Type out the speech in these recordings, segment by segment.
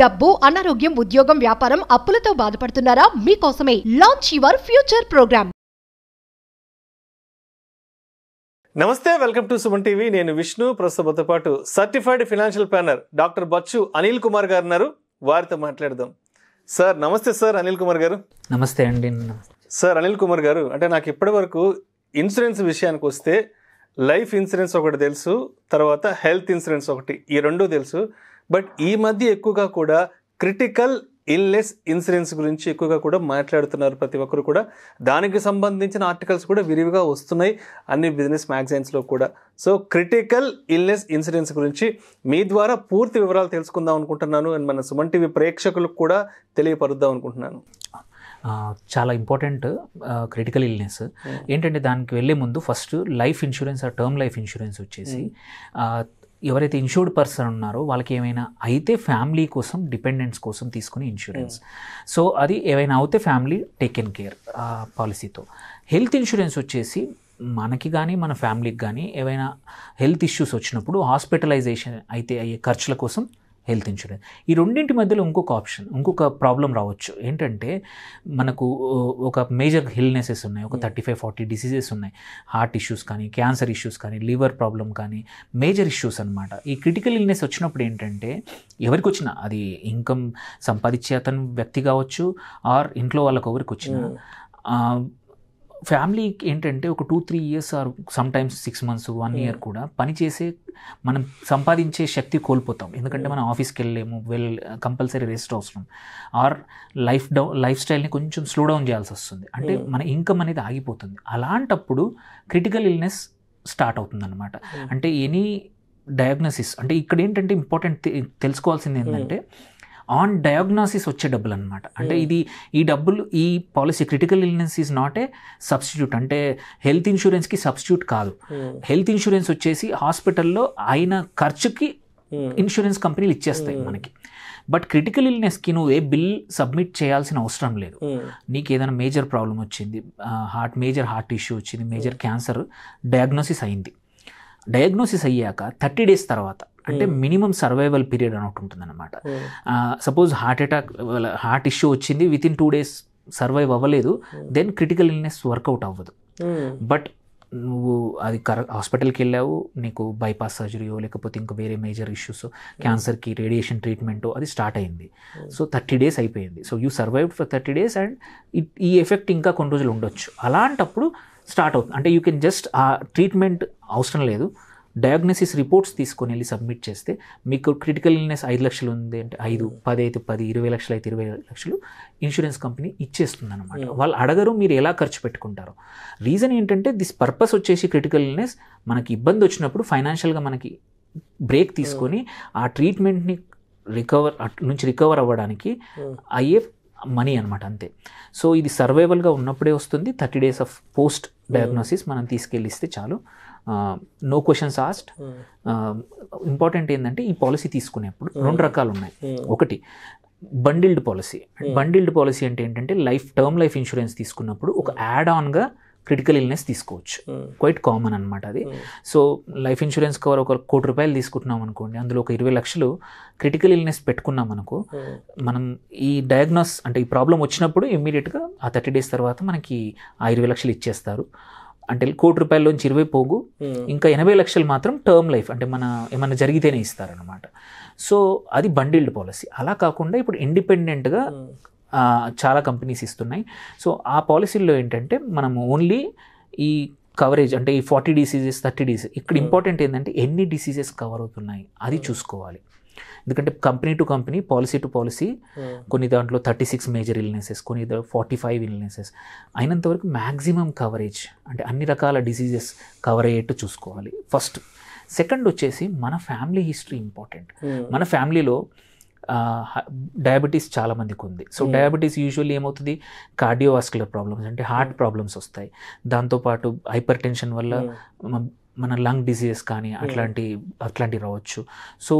డబ్బు, అనారోగ్యం, ఉద్యోగం, వ్యాపారం, అప్పులతో బాధపడుతున్నారా? మీకోసమే లాంచ్ యువర్ ఫ్యూచర్ ప్రోగ్రామ్. నమస్తే, వెల్కమ్ టు సుమన్ టీవీ. నేను విష్ణు. ప్రస్తుతంతో పాటు certified financial planner doctor Bachchu Anil Kumar గారు ఉన్నారు. వారితో మాట్లాడదాం. సార్ నమస్తే. సార్ అనిల్ కుమార్ గారు నమస్తే అండి. సార్ అనిల్ కుమార్ గారు, అంటే నాకు ఇప్పటి వరకు ఇన్సూరెన్స్ విషయానికి వస్తే లైఫ్ ఇన్సూరెన్స్ ఒకటి తెలుసు, తర్వాత హెల్త్ ఇన్సూరెన్స్ ఒకటి, ఈ రెండు తెలుసు. బట్ ఈ మధ్య ఎక్కువగా కూడా క్రిటికల్ ఇల్నెస్ ఇన్సూరెన్స్ గురించి ఎక్కువగా కూడా మాట్లాడుతున్నారు ప్రతి ఒక్కరు కూడా. దానికి సంబంధించిన ఆర్టికల్స్ కూడా విరివిగా వస్తున్నాయి అన్ని బిజినెస్ మ్యాగజైన్స్లో కూడా. సో క్రిటికల్ ఇల్నెస్ ఇన్సూరెన్స్ గురించి మీ ద్వారా పూర్తి వివరాలు తెలుసుకుందాం అనుకుంటున్నాను. అండ్ మన సుమన్ టీవీ ప్రేక్షకులకు కూడా తెలియపరుద్దాం అనుకుంటున్నాను. చాలా ఇంపార్టెంట్ క్రిటికల్ ఇల్నెస్. ఏంటంటే దానికి వెళ్ళే ముందు ఫస్ట్ లైఫ్ ఇన్సూరెన్స్, ఆ టర్మ్ లైఫ్ ఇన్సూరెన్స్ వచ్చేసి ఎవరైతే ఇన్సూర్డ్ పర్సన్ ఉన్నారో వాళ్ళకి ఏమైనా అయితే ఫ్యామిలీ కోసం, డిపెండెంట్స్ కోసం తీసుకునే ఇన్సూరెన్స్. సో అది ఏమైనా అవుతే ఫ్యామిలీ టేకెన్ కేర్ ఆ పాలసీతో. హెల్త్ ఇన్సూరెన్స్ వచ్చేసి మనకి కానీ మన ఫ్యామిలీకి కానీ ఏవైనా హెల్త్ ఇష్యూస్ వచ్చినప్పుడు హాస్పిటలైజేషన్ అయితే అయ్యే ఖర్చుల కోసం హెల్త్ ఇన్సూరెన్స్. ఈ రెండింటి మధ్యలో ఇంకొక ప్రాబ్లం రావచ్చు. ఏంటంటే మనకు ఒక మేజర్ ఇల్నెసెస్ ఉన్నాయి, ఒక 35-40 డిసీజెస్ ఉన్నాయి. హార్ట్ ఇష్యూస్ కానీ, క్యాన్సర్ ఇష్యూస్ కానీ, లివర్ ప్రాబ్లం కానీ, మేజర్ ఇష్యూస్ అనమాట. ఈ క్రిటికల్ ఇల్నెస్ వచ్చినప్పుడు ఏంటంటే ఎవరికి వచ్చినా, అది ఇన్కమ్ సంపాదించే అతను వ్యక్తి కావచ్చు, ఆర్ ఇంట్లో వాళ్ళకి ఎవరికి వచ్చినా, ఫ్యామిలీకి ఏంటంటే ఒక 2-3 years or sometimes 6 months, 1 year కూడా పనిచేసే మనం సంపాదించే శక్తి కోల్పోతాం. ఎందుకంటే మనం ఆఫీస్కి వెళ్ళలేము, కంపల్సరీ రెస్ట్ అవసరం, ఆర్ లైఫ్ స్టైల్ని కొంచెం స్లో డౌన్ చేయాల్సి వస్తుంది. అంటే మన ఇన్కమ్ అనేది ఆగిపోతుంది. అలాంటప్పుడు క్రిటికల్ ఇల్నెస్ స్టార్ట్ అవుతుంది అనమాట. అంటే ఎనీ డయాగ్నోసిస్, అంటే ఇక్కడ ఏంటంటే ఇంపార్టెంట్ తెలుసుకోవాల్సింది ఏంటంటే ఆన్ డయాగ్నోసిస్ వచ్చే డబ్బులు అనమాట. అంటే ఈ డబ్బులు, ఈ policy critical illness is not a substitute. అంటే హెల్త్ ఇన్సూరెన్స్కి సబ్స్టిట్యూట్ కాదు. హెల్త్ ఇన్సూరెన్స్ వచ్చేసి హాస్పిటల్లో అయిన ఖర్చుకి ఇన్సూరెన్స్ కంపెనీలు ఇచ్చేస్తాయి మనకి. బట్ క్రిటికల్ ఇల్నెస్కి నువ్వు ఏ బిల్ సబ్మిట్ చేయాల్సిన అవసరం లేదు. నీకు ఏదైనా మేజర్ ప్రాబ్లం వచ్చింది, మేజర్ హార్ట్ ఇష్యూ వచ్చింది, మేజర్ క్యాన్సర్ డయాగ్నోసిస్ అయింది. డయాగ్నోసిస్ అయ్యాక 30 డేస్ తర్వాత, అంటే మినిమం సర్వైవల్ పీరియడ్ అని ఒకటి ఉంటుంది అనమాట. సపోజ్ హార్ట్ ఇష్యూ వచ్చింది, వితిన్ 2 డేస్ సర్వైవ్ అవ్వలేదు, దెన్ క్రిటికల్ ఇల్నెస్ వర్కౌట్ అవ్వదు. బట్ నువ్వు అది హాస్పిటల్కి వెళ్ళావు, నీకు బైపాస్ సర్జరీయో లేకపోతే ఇంకా వేరే మేజర్ ఇష్యూస్, క్యాన్సర్కి రేడియేషన్ ట్రీట్మెంటో అది స్టార్ట్ అయింది. సో 30 డేస్ అయిపోయింది. So you survived for 30 days and ఈ ఎఫెక్ట్ ఇంకా కొన్ని రోజులు ఉండొచ్చు. అలాంటప్పుడు స్టార్ట్ అవుతుంది. అంటే యూ కెన్ జస్ట్ ఆ ట్రీట్మెంట్ అవసరం లేదు, డయాగ్నోసిస్ రిపోర్ట్స్ తీసుకొని వెళ్ళి సబ్మిట్ చేస్తే మీకు క్రిటికల్ ఇల్నెస్ 5 లక్షలు ఉంది అంటే 5, 10 అయితే 10, 20 లక్షలు అయితే 20 లక్షలు ఇన్సూరెన్స్ కంపెనీ ఇచ్చేస్తుంది అనమాట. వాళ్ళు అడగరు మీరు ఎలా ఖర్చు పెట్టుకుంటారు. రీజన్ ఏంటంటే దిస్ పర్పస్ వచ్చేసి క్రిటికల్ ఇల్నెస్ మనకి ఇబ్బంది వచ్చినప్పుడు ఫైనాన్షియల్గా మనకి బ్రేక్ తీసుకొని ఆ ట్రీట్మెంట్ని రికవర్ అవ్వడానికి అయ్యే మనీ అనమాట, అంతే. సో ఇది సర్వైవల్గా ఉన్నప్పుడే వస్తుంది. 30 డేస్ ఆఫ్ పోస్ట్ డయాగ్నోసిస్ మనం తీసుకెళ్ళిస్తే చాలు. No questions asked. ఇంపార్టెంట్ ఏంటంటే ఈ పాలసీ తీసుకునేప్పుడు 2 రకాలు ఉన్నాయి. ఒకటి బండిల్డ్ పాలసీ. బండిల్డ్ పాలసీ అంటే ఏంటంటే టర్మ్ లైఫ్ ఇన్సూరెన్స్ తీసుకున్నప్పుడు ఒక యాడ్ ఆన్గా క్రిటికల్ ఇల్నెస్ తీసుకోవచ్చు. క్వైట్ కామన్ అనమాట అది. సో లైఫ్ ఇన్సూరెన్స్ కవర్ ఒక 1 కోటి రూపాయలు తీసుకుంటున్నాం అనుకోండి, అందులో ఒక 20 లక్షలు క్రిటికల్ ఇల్నెస్ పెట్టుకున్నాం అనుకో, మనం ఈ డయాగ్నోస్ అంటే ఈ ప్రాబ్లం వచ్చినప్పుడు ఇమ్మీడియట్గా ఆ 30 డేస్ తర్వాత మనకి ఆ 20 లక్షలు ఇచ్చేస్తారు. అంటే 1 కోటి రూపాయల్లోంచి 20 పోగు, ఇంకా 80 లక్షలు మాత్రం టర్మ్ లైఫ్, అంటే ఏమన్నా జరిగితేనే ఇస్తారనమాట. సో అది బండిల్డ్ పాలసీ. అలా కాకుండా ఇప్పుడు ఇండిపెండెంట్గా చాలా కంపెనీస్ ఇస్తున్నాయి. సో ఆ పాలసీల్లో ఏంటంటే మనము ఓన్లీ ఈ కవరేజ్, అంటే ఈ 40 డిసీజెస్, 30 డిసీజెస్, ఇక్కడ ఇంపార్టెంట్ ఏంటంటే ఎన్ని డిసీజెస్ కవర్ అవుతున్నాయి అది చూసుకోవాలి. ఎందుకంటే company to company, policy to policy, కొన్ని దాంట్లో 36 మేజర్ ఇల్నెసెస్, కొన్ని 45 ఇల్నెసెస్ అయినంతవరకు మ్యాక్సిమం కవరేజ్, అంటే అన్ని రకాల డిసీజెస్ కవర్ అయ్యేట్టు చూసుకోవాలి ఫస్ట్. సెకండ్ వచ్చేసి మన ఫ్యామిలీ హిస్టరీ ఇంపార్టెంట్. మన ఫ్యామిలీలో డయాబెటీస్ చాలామందికి ఉంది. సో డయాబెటీస్ యూజువల్లీ ఏమవుతుంది, కార్డియోవాస్కులర్ ప్రాబ్లమ్స్ అంటే హార్ట్ ప్రాబ్లమ్స్ వస్తాయి. దాంతోపాటు హైపర్ టెన్షన్ వల్ల మన లంగ్ డిసీజెస్ కానీ అట్లాంటివి రావచ్చు. సో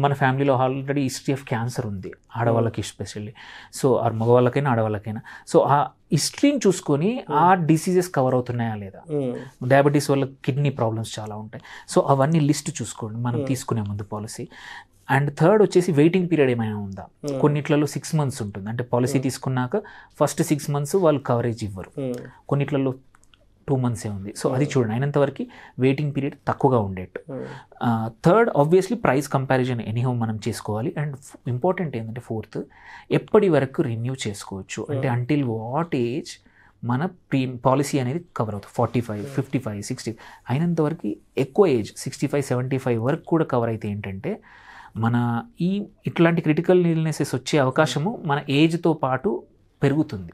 మన ఫ్యామిలీలో ఆల్రెడీ హిస్టరీ ఆఫ్ క్యాన్సర్ ఉంది, ఆడవాళ్ళకి ఎస్పెషల్లీ. సో మగవాళ్ళకైనా ఆడవాళ్ళకైనా. సో ఆ హిస్టరీని చూసుకొని ఆ డిసీజెస్ కవర్ అవుతున్నాయా లేదా. డయాబెటీస్ వల్ల కిడ్నీ ప్రాబ్లమ్స్ చాలా ఉంటాయి. సో అవన్నీ లిస్ట్ చూసుకోండి మనం తీసుకునే ముందు పాలసీ. అండ్ థర్డ్ వచ్చేసి వెయిటింగ్ పీరియడ్ ఏమైనా ఉందా. కొన్నిట్లలో 6 months ఉంటుంది, అంటే పాలసీ తీసుకున్నాక ఫస్ట్ 6 months వాళ్ళు కవరేజ్ ఇవ్వరు, కొన్నిట్లలో 2 months ఉంది. సో అది చూడండి, అయినంతవరకు వెయిటింగ్ పీరియడ్ తక్కువగా ఉండేట్టు. Third obviously price comparison anyhow మనం చేసుకోవాలి. అండ్ ఇంపార్టెంట్ ఏంటంటే ఫోర్త్, ఎప్పటి వరకు రెన్యూ చేసుకోవచ్చు అంటే అంటిల్ వాట్ ఏజ్ మన పాలసీ అనేది కవర్ అవుతుంది. 45, 55, 60 అయినంతవరకు ఎక్కువ ఏజ్ 65, 75 వరకు కూడా కవర్ అయితే ఏంటంటే మన ఇట్లాంటి క్రిటికల్ ఇల్నెసెస్ వచ్చే అవకాశము మన ఏజ్తో పాటు పెరుగుతుంది.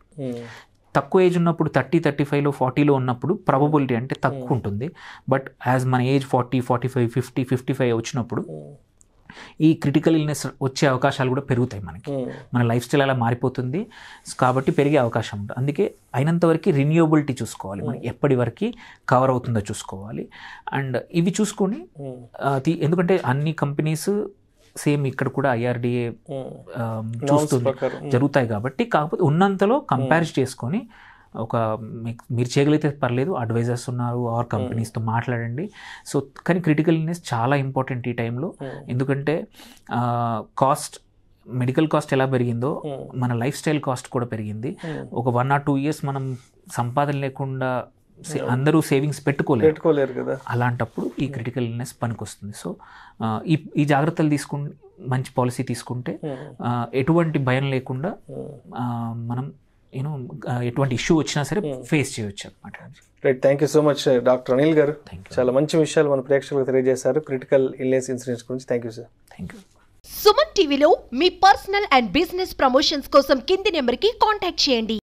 తక్కువ ఏజ్ ఉన్నప్పుడు 30, 35లో 40లో ఉన్నప్పుడు ప్రాబబిలిటీ అంటే తక్కువ ఉంటుంది. బట్ యాజ్ మన ఏజ్ 40, 45, 50, 55 వచ్చినప్పుడు ఈ క్రిటికల్ ఇల్నెస్ వచ్చే అవకాశాలు కూడా పెరుగుతాయి. మన లైఫ్ స్టైల్ అలా మారిపోతుంది కాబట్టి పెరిగే అవకాశం ఉంటుంది. అందుకే అయినంతవరకు రిన్యూవబిలిటీ చూసుకోవాలి, మనం ఎప్పటి వరకు కవర్ అవుతుందో చూసుకోవాలి. అండ్ ఇవి చూసుకొని ఎందుకంటే అన్ని కంపెనీస్ సేమ్ ఇక్కడ కూడా IRDA చూస్తుంది జరుగుతాయి కాబట్టి, కాకపోతే ఉన్నంతలో కంపేర్ చేసుకొని ఒక మీరు చేయగలిగితే పర్లేదు, అడ్వైజర్స్ ఉన్నారు ఆర్ కంపెనీస్తో మాట్లాడండి. సో కానీ క్రిటికల్ ఇల్నెస్ చాలా ఇంపార్టెంట్ ఈ టైంలో, ఎందుకంటే కాస్ట్ మెడికల్ కాస్ట్ ఎలా పెరిగిందో మన లైఫ్ స్టైల్ కాస్ట్ కూడా పెరిగింది. ఒక 1 or 2 years మనం సంపాదన లేకుండా అందరూ సేవింగ్స్ పెట్టుకోలేరు కదా, అలాంటప్పుడు ఈ క్రిటికల్ ఇల్నెస్ పనికొస్తుంది. సో ఈ జాగ్రత్తలు తీసుకుని మంచి పాలసీ తీసుకుంటే ఎటువంటి భయం లేకుండా మనం ఎటువంటి ఇష్యూ వచ్చినా సరే ఫేస్ చేయవచ్చు అనమాట. Right, thank you so much doctor Anil గారు. చాలా మంచి విషయాలు మన ప్రేక్షకులకు తెలియజేశారు క్రిటికల్ ఇల్నెస్ ఇన్సూరెన్స్ గురించి. Thank you sir. Thank you. Suman టీవీలో మీ పర్సనల్ అండ్ బిజినెస్ ప్రమోషన్స్ కోసం కింది నెంబర్కి కాంటాక్ట్ చేయండి.